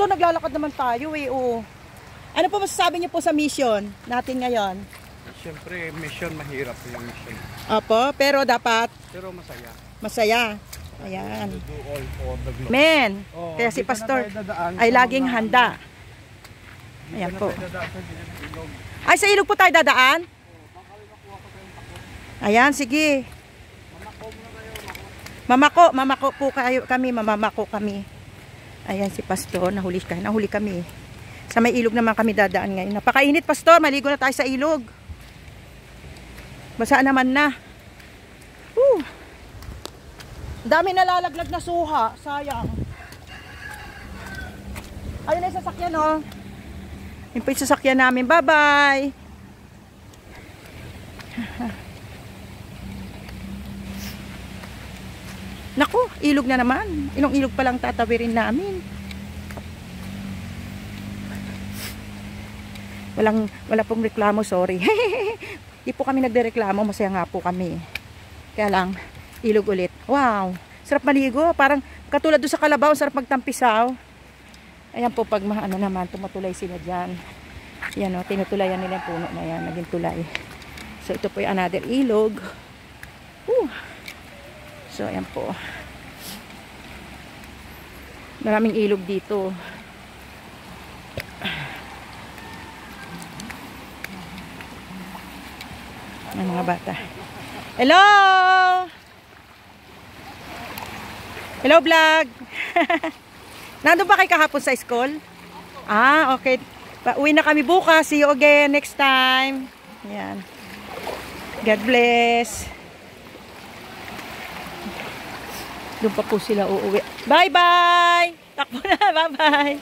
Pastor, naglalakad naman tayo eh. Oh. Ano po masasabi niyo po sa mission natin ngayon? Siyempre, mission mahirap yung mission. Opo, pero dapat? Pero masaya. Masaya. Ayan. Do all for the Lord. Men. Oh, kaya si Pastor ay laging handa. Ayan po. Ay, sa ilog po tayo dadaan? Ayan, sige. Mamako po kayo kami, mamamako kami. Ayan si Pastor, nahuli kami. Sa may ilog naman kami dadaan ngayon. Napakainit, Pastor, maligo na tayo sa ilog. Basa naman na. Dami nalalaglag na suha, sayang. Ayun na yung sasakyan, oh. Yun po yung sasakyan namin. Bye-bye. Naku, ilog na naman. Ilang ilog pa lang tatawirin namin. Wala pong reklamo, sorry. Di po kami nagdereklamo, masaya nga po kami. Kaya lang, ilog ulit. Wow, sarap maligo. Parang katulad doon sa Kalabaw, sarap magtampisaw. Ayan po, pag ano naman, tumutulay sila dyan. Yan o, tinutulayan nila yung puno na yan, naging tulay. So, ito po yung another ilog. So, ayan po. Maraming ilog dito. Ang mga bata. Hello! Hello, vlog! Nandun ba kayo kahapon sa school? Ah, okay. Uwi na kami bukas. See you again next time. Ayan. God bless. Doon pa po sila uuwi. Bye-bye! Takbo na, bye-bye!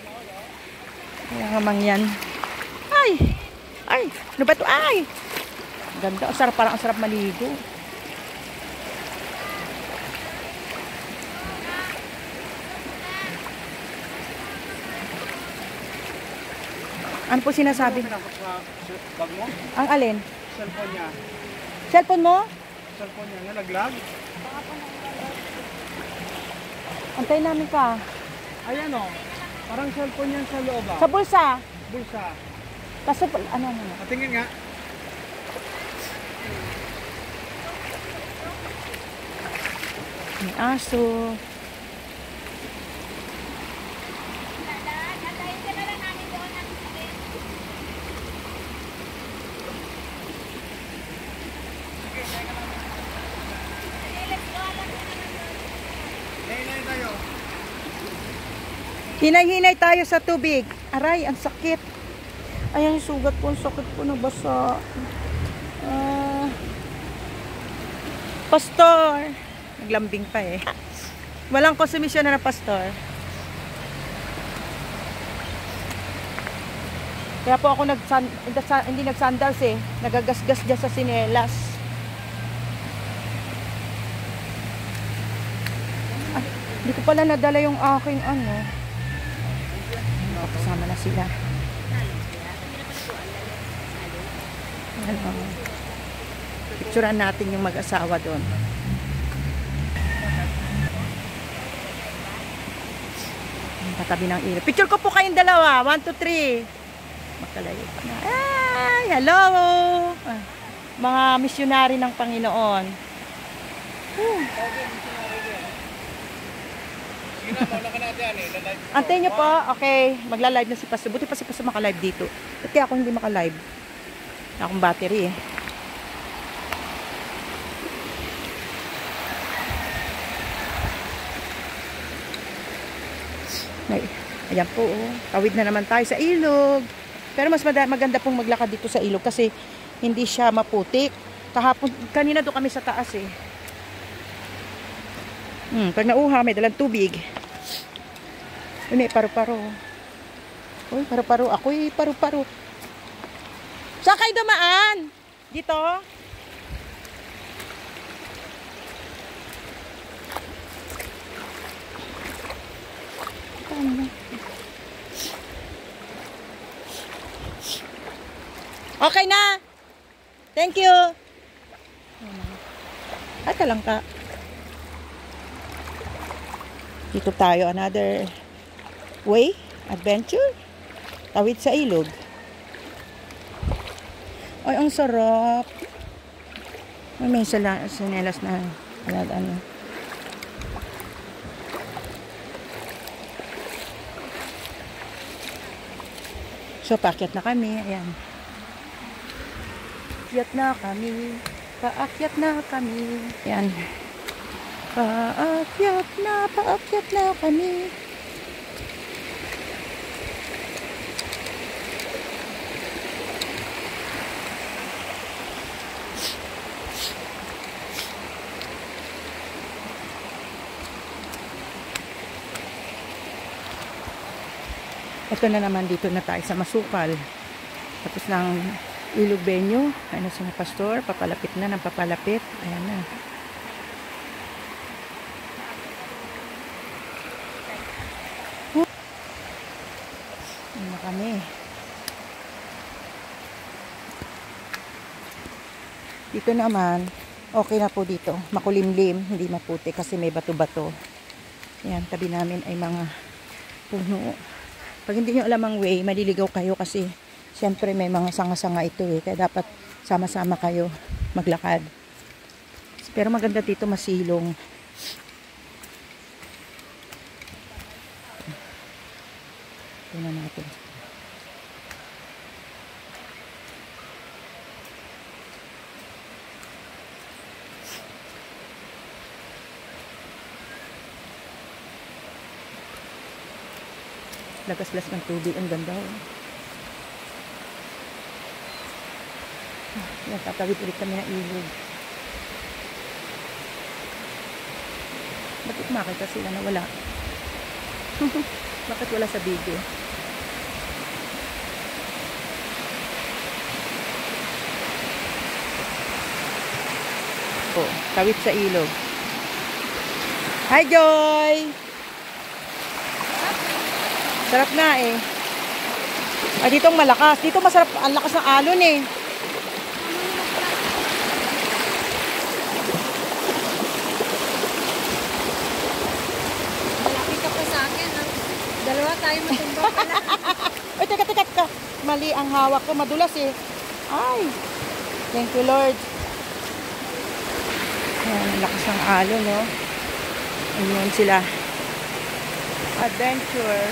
Ayan namang yan. Ay! Ay! Ano ba ito? Ay! Ganda. Parang ang sarap maligo. Ano po sinasabi? Bag mo? Ang alin? Cellphone niya. Cellphone mo? Cellphone niya. Nalaglag? Antayin namin ka. Ayan o. Parang cellphone yan sa loob ah. Sa bulsa. Bulsa. Kaso, ano? Patingin nga. May aso. Hinay-hinay tayo sa tubig. Aray, ang sakit. Ayan yung sugat po. Ang sakit po, nabasa. Pastor. Naglambing pa eh. Walang konsumisyon na pastor. Kaya po ako hindi nagsandals eh. Nagagasgas dyan sa sinelas. Ay, hindi ko pala nadala yung aking ano. Kasama na sila. Ano, picturean natin yung mag-asawa doon. Katabi ng ilo. Picture ko po kayong dalawa. 1, 2, 3. Magkalayo pa na. Ay, hello! Mga misyonary ng Panginoon. Antayin nyo po. Okay. Magla-live na si Pastor. Buti pa si Pastor maka-live dito. At kaya ako hindi maka-live. Akong battery eh. Ay, ayan po. Tawid na naman tayo sa ilog. Pero mas maganda pong maglakad dito sa ilog kasi hindi siya maputik. Kanina doon kami sa taas eh. Pag nauha, may dalang tubig. May paru-paro. Uy, paru-paro. Ako'y paru-paro. Saan kayo dumaan? Dito? Okay na. Thank you. Ata lang ka. Dito tayo. Another way. Adventure? Tawid sa ilog. Ay, ang sarap. Ay, may sinelas na ano. So, paakyat na kami. Ayan. Paakyat na kami. Paakyat na kami. Ayan. Paakyat na kami. Ito na naman, dito na tayo sa Masukal. Tapos ng Ilog Benyo. Ano si pastor, papalapit na ng papalapit. Ayan na. Ayan na kami. Dito naman, okay na po dito. Makulimlim, hindi maputi kasi may bato-bato. Ayan, tabi namin ay mga puno. Pag hindi nyo alam ang way, maliligaw kayo kasi siyempre may mga sanga-sanga ito eh. Kaya dapat sama-sama kayo maglakad. Pero maganda dito, masilong. Tingnan natin. Lagas-las ng tubig. Ang ganda. Yan, tatawid ulit kami ng ilog. Bakit makita sila na wala? Bakit wala sa video? Oh, tawid sa ilog. Hi, Joy! Sarap na eh. Ay, dito ang malakas. Dito masarap. Ang lakas ng alon eh. Malapit ka pa sa akin. Ha? Dalawa tayo matumba pala. Ay, teka. Mali ang hawak ko. Madulas eh. Ay. Thank you, Lord. Ayan, ang lakas ng alon, no? Ayun sila. Adventure.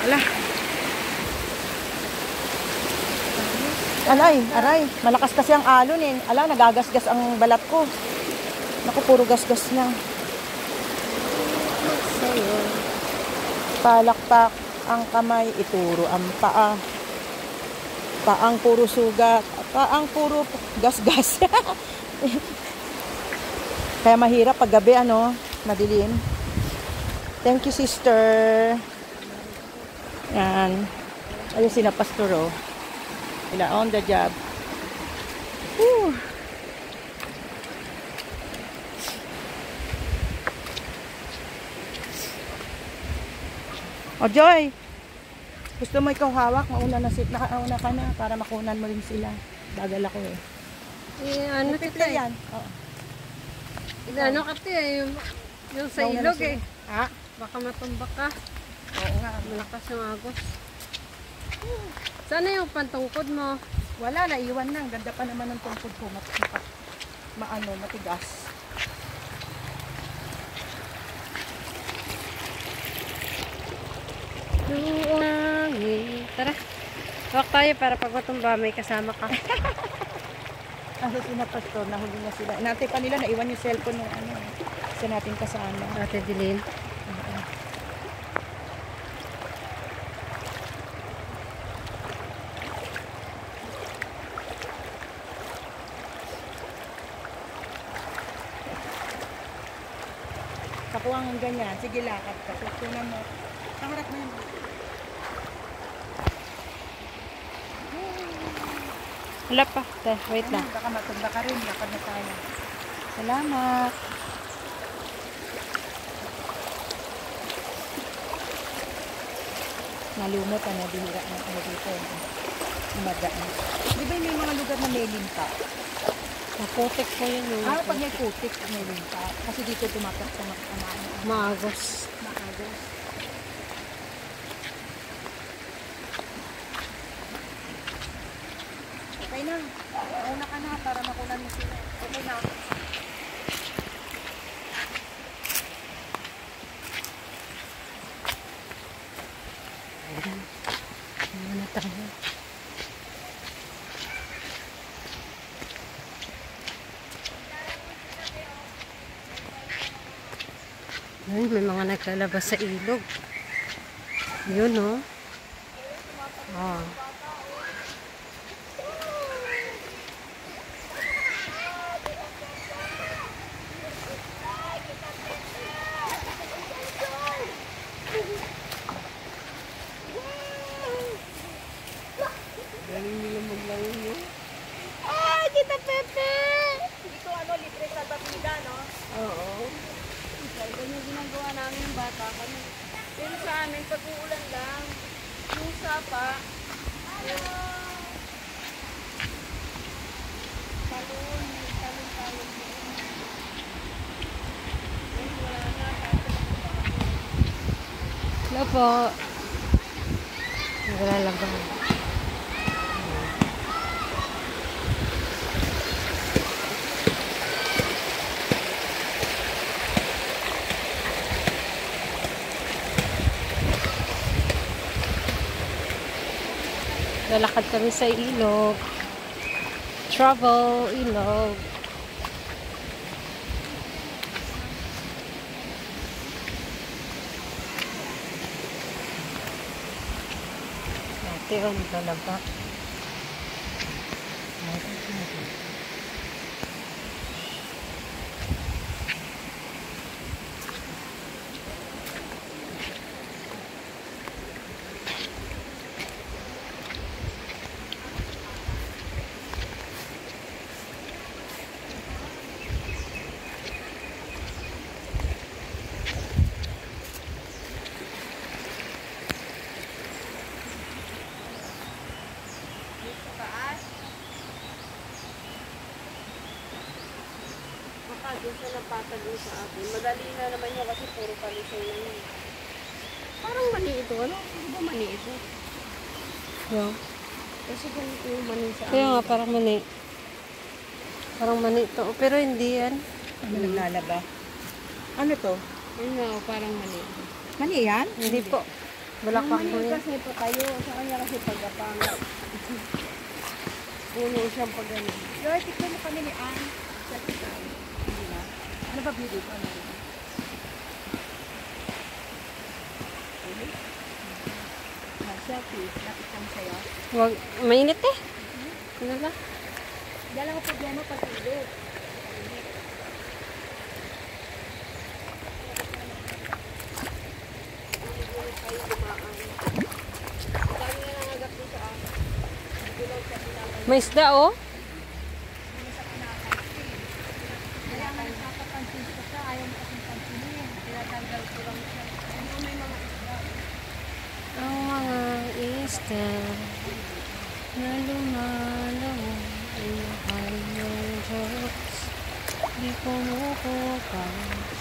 Ala. Aray. Malakas kasi ang alon eh. Ala, nagagasgas ang balat ko. Naku, puro gasgas na. Palakpak ang kamay, ituro ang paa. Paang puro sugat. Paang puro gasgas. Kaya mahirap pag gabi, ano, madilim. Thank you, sister. Yan. Ayun sila, pastor, oh. Sila on the job. Woo. Oh, Joy. Gusto mo ikaw hawak? Nakauna ka na para makunan mo rin sila. Bagal ako eh. Ano kita eh. Yan. Oh. Ano kasi eh. Yung sa ilog eh. Ha? Baka matumba ka. Oo nga. Malakas yung agos. Sana yung pantungkod mo? Wala, naiwan na. Ang ganda pa naman ng tungkod ko. Matigas. Tara. Walk tayo para pag matumba may kasama ka. Ano sila, pastor? Nahuli na sila. Inantay pa nila, naiwan yung cellphone ng ano. Isa natin kasama. Ate Dilin. Kakuha ng ganyan. Sige, lakad ka. Tutunan mo. Kaharap na yun. Wala pa. Wait lang. Baka matumba ka rin. Lakad na tayo. Salamat. Nalumot na bihira ng ano dito. Umagaan. Di ba may mga lugar na may limpa? Maputik po yun. Pag may putik, may limpa. Kasi dito tumatak sa maagos. Maagos. Maagos. Mauna ka na para makunan mo sila. Okay na. Ayan. Ayan na tayo. Ay, may mga naglalabas sa ilog. Yun, oh. Ah. Galing nila maglangon, no? Ay, kita Pepe! Dito libre sa Batida, no? Oo. Ganyan ginagawa namin yung bata kami. Pero sa amin, pag uulan lang, yung sapa, talon. Hello po. Naglalabang. Lalakad kami sa ilog. Travel ilog. Ate, oh, naglalaba. Doon siya napatag sa akin. Madali na naman yun kasi puro palisay na yun. Parang mani ito. Ano? Hindi ba mani ito? Yeah. Kasi ganito yung mani sa akin. Kaya nga, parang mani. Parang mani ito. Pero hindi yan. Ano naglalaba? Ano to? Yun nga, parang mani. Mani yan? Hindi po. Bulaklak po Mani yan. kasi pa tayo. Sa kanya kasi pagkapang. Puno siyang pag ano. Lord, tignan mo kami ni Ann. Selfie tayo. Hindi na. Ano ba video ko? Ano ba? Selfie. Lapit kami sa'yo. Wag, mainit eh. Ano ba? Dala ko problema pag ilog. May isda oh. Kaya nga nagpapapansin ko siya. Ayaw mo kasing pansinin. Tinatanggal ko lang siya. Ano may mga isda? Ang mga isda na lumalaw ay mahal ng Diyos. Di ko makupas.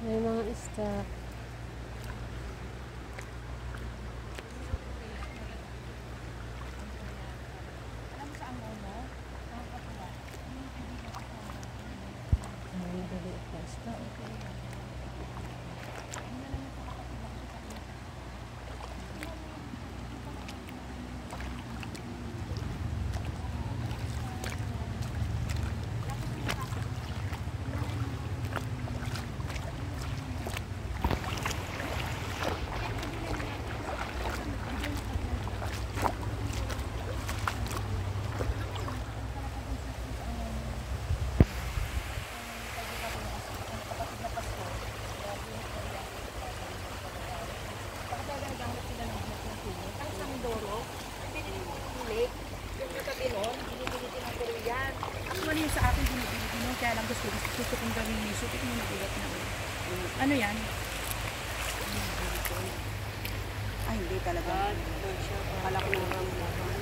May mga isda. May dali pa isda. Ano yan? Ay, hindi talaga. Malaki ng ramdaman.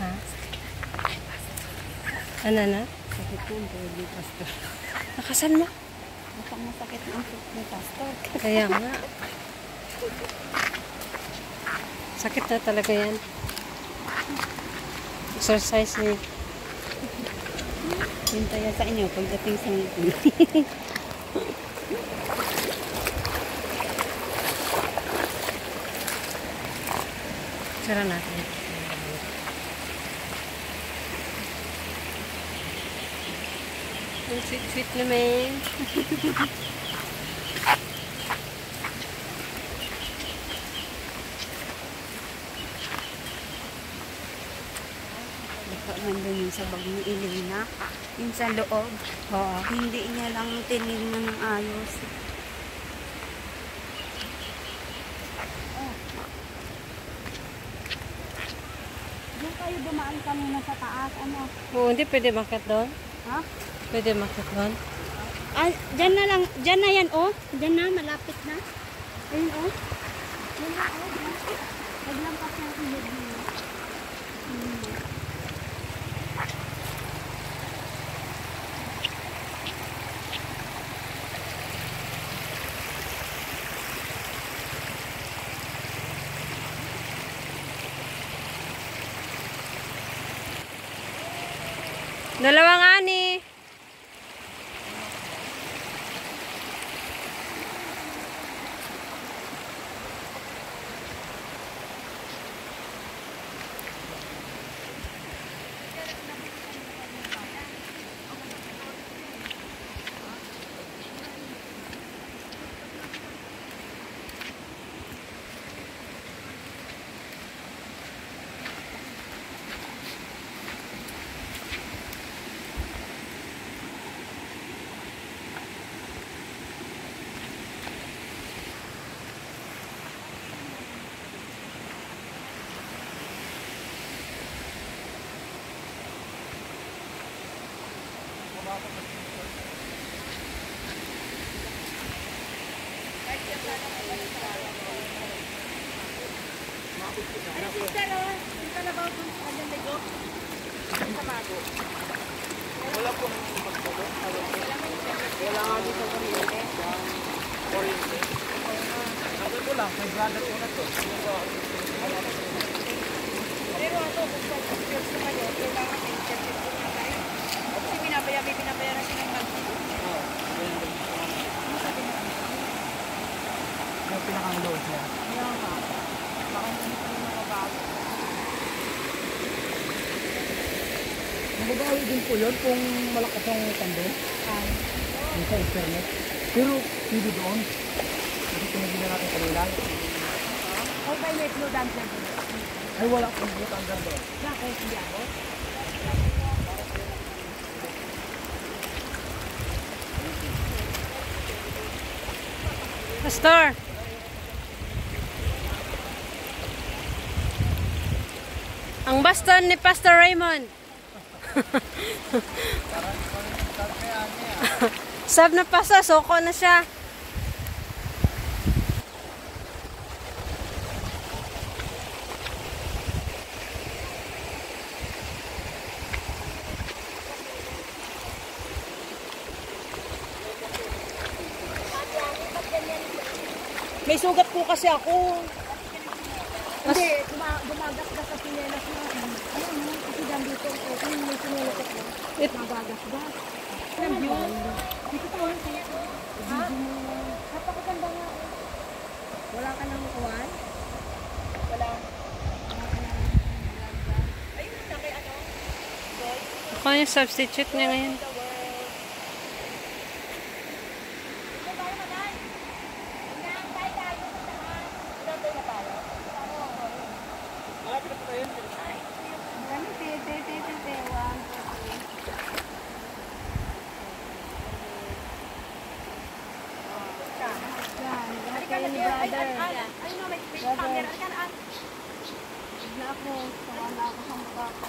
Ha? Ano na? Sakit po ang pwede, pastor. Nakasan mo? Mukhang masakit ang foot ni pastor. Kaya nga. Sakit na talaga yan. Exercise ni. Hintaya sa inyo pagdating sa meeting. Sara natin. Ang sweet-sweet naman. Nandun yung sa bag ni Elena. Yung sa loob. Oo. Hindi niya lang tinignan ng ayos. Diyan kayo dumaan kanina sa taas. Ano? Oo, hindi pwede makit doon. Ha? Pwede makit doon. Ah, dyan na lang. Dyan na yan, oh. Dyan na, malapit na. Ayun, oh. Dyan na, oh. Naglampas ng ilog niya. Dalawang ani. Pero ano, kung pag-experience na kayo, kailangan i-check po na tayo. Kasi binabayaran siya ng monthly. Yung pinaka-load niya. Kaya nga. Baka hindi pa yung makabago. Mababawi din po yun kung malakas ang tando. Yung sa internet. Pero hindi doon. Kasi pinagin na natin kanila. Or by net no dancer din. Ay wala pong buta ang ganda. Bakit hindi ako? Pastor. Ang baston ni Pastor Raymond. Sab na pasa, soko na siya. May sugat po kasi ako. Hindi, gumagas-gas sa sinelas na. Ano, kasi dito, kung may sinelas ako, magagas-gas. Ano yun? Dito tayo siya. Ha? Napakaganda nga. Wala ka nang kuwan? Wala. Ayun na kay ano? Ako yung substitute niya ngayon. Ayun ni brother. Ayun na, may camera. Bigla ako. Sawala ako sa mukha ko.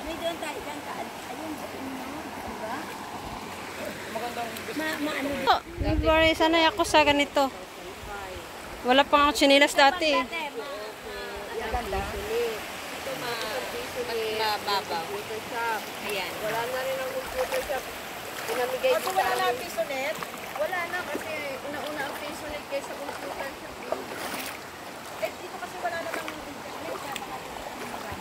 May doon tayo, dyan ka. Ayun, diba? Bari, sanay ako sa ganito. Wala pang ako chinilas dati. Mababaw. Photoshop. Ayan. Wala na rin ang Photoshop. Pinamigay ko Wala na ang piso net. Wala na kasi una-una ang Photoshop kaysa computer shop. Eh, dito kasi wala namang internet. Kaya baka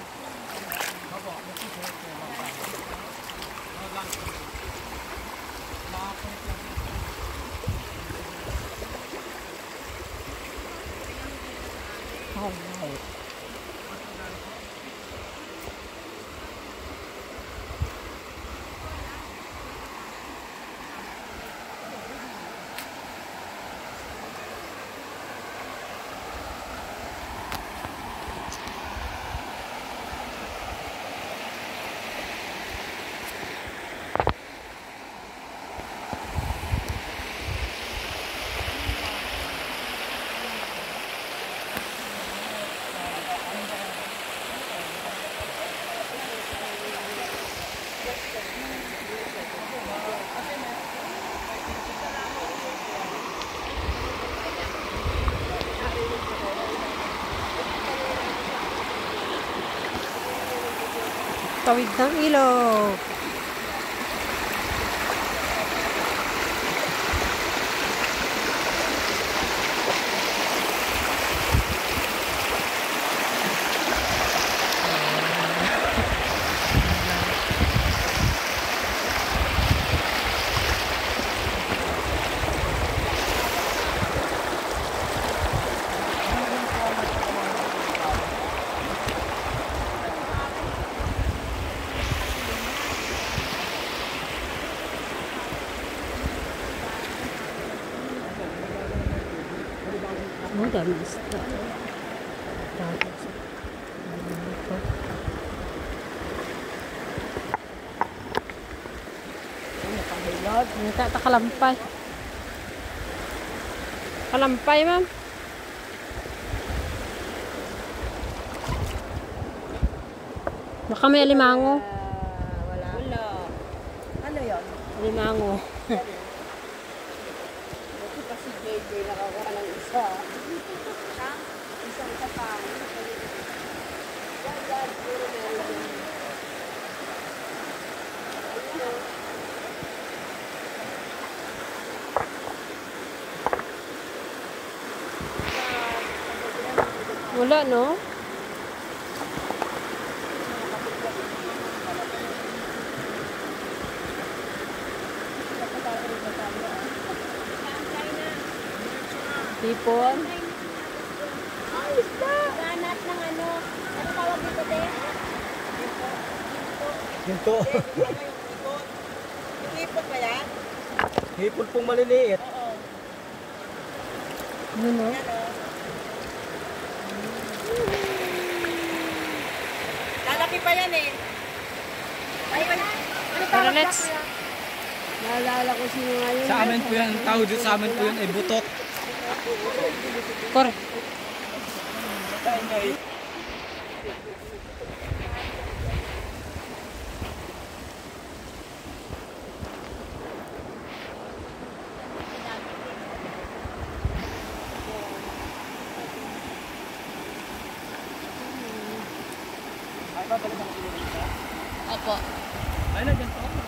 Tawid ng ilog. Oh, dami isda. Kalampay. Kalampay, ma'am. Baka may alimango. wala. Ano yun? Alimango. Kasi pa si JJ nakakuha ng isa. Isang katang. Yan, puro meron. Ayun o. Wala, no? Tipon. Ganat ng ano. Ano tawag dito, te? Ginto. Yung ipon ba yan? Hipon pong maliliit. Oo. Yun, no? Yan o. Lalaki pa yan eh. Ay, ano Tara, tawag let's. sa kuya? Naalala ko sino nga yun. Sa amin po yan, tawag dito sa amin po yan ay butok. Kor. Opo. Ay na, ganito.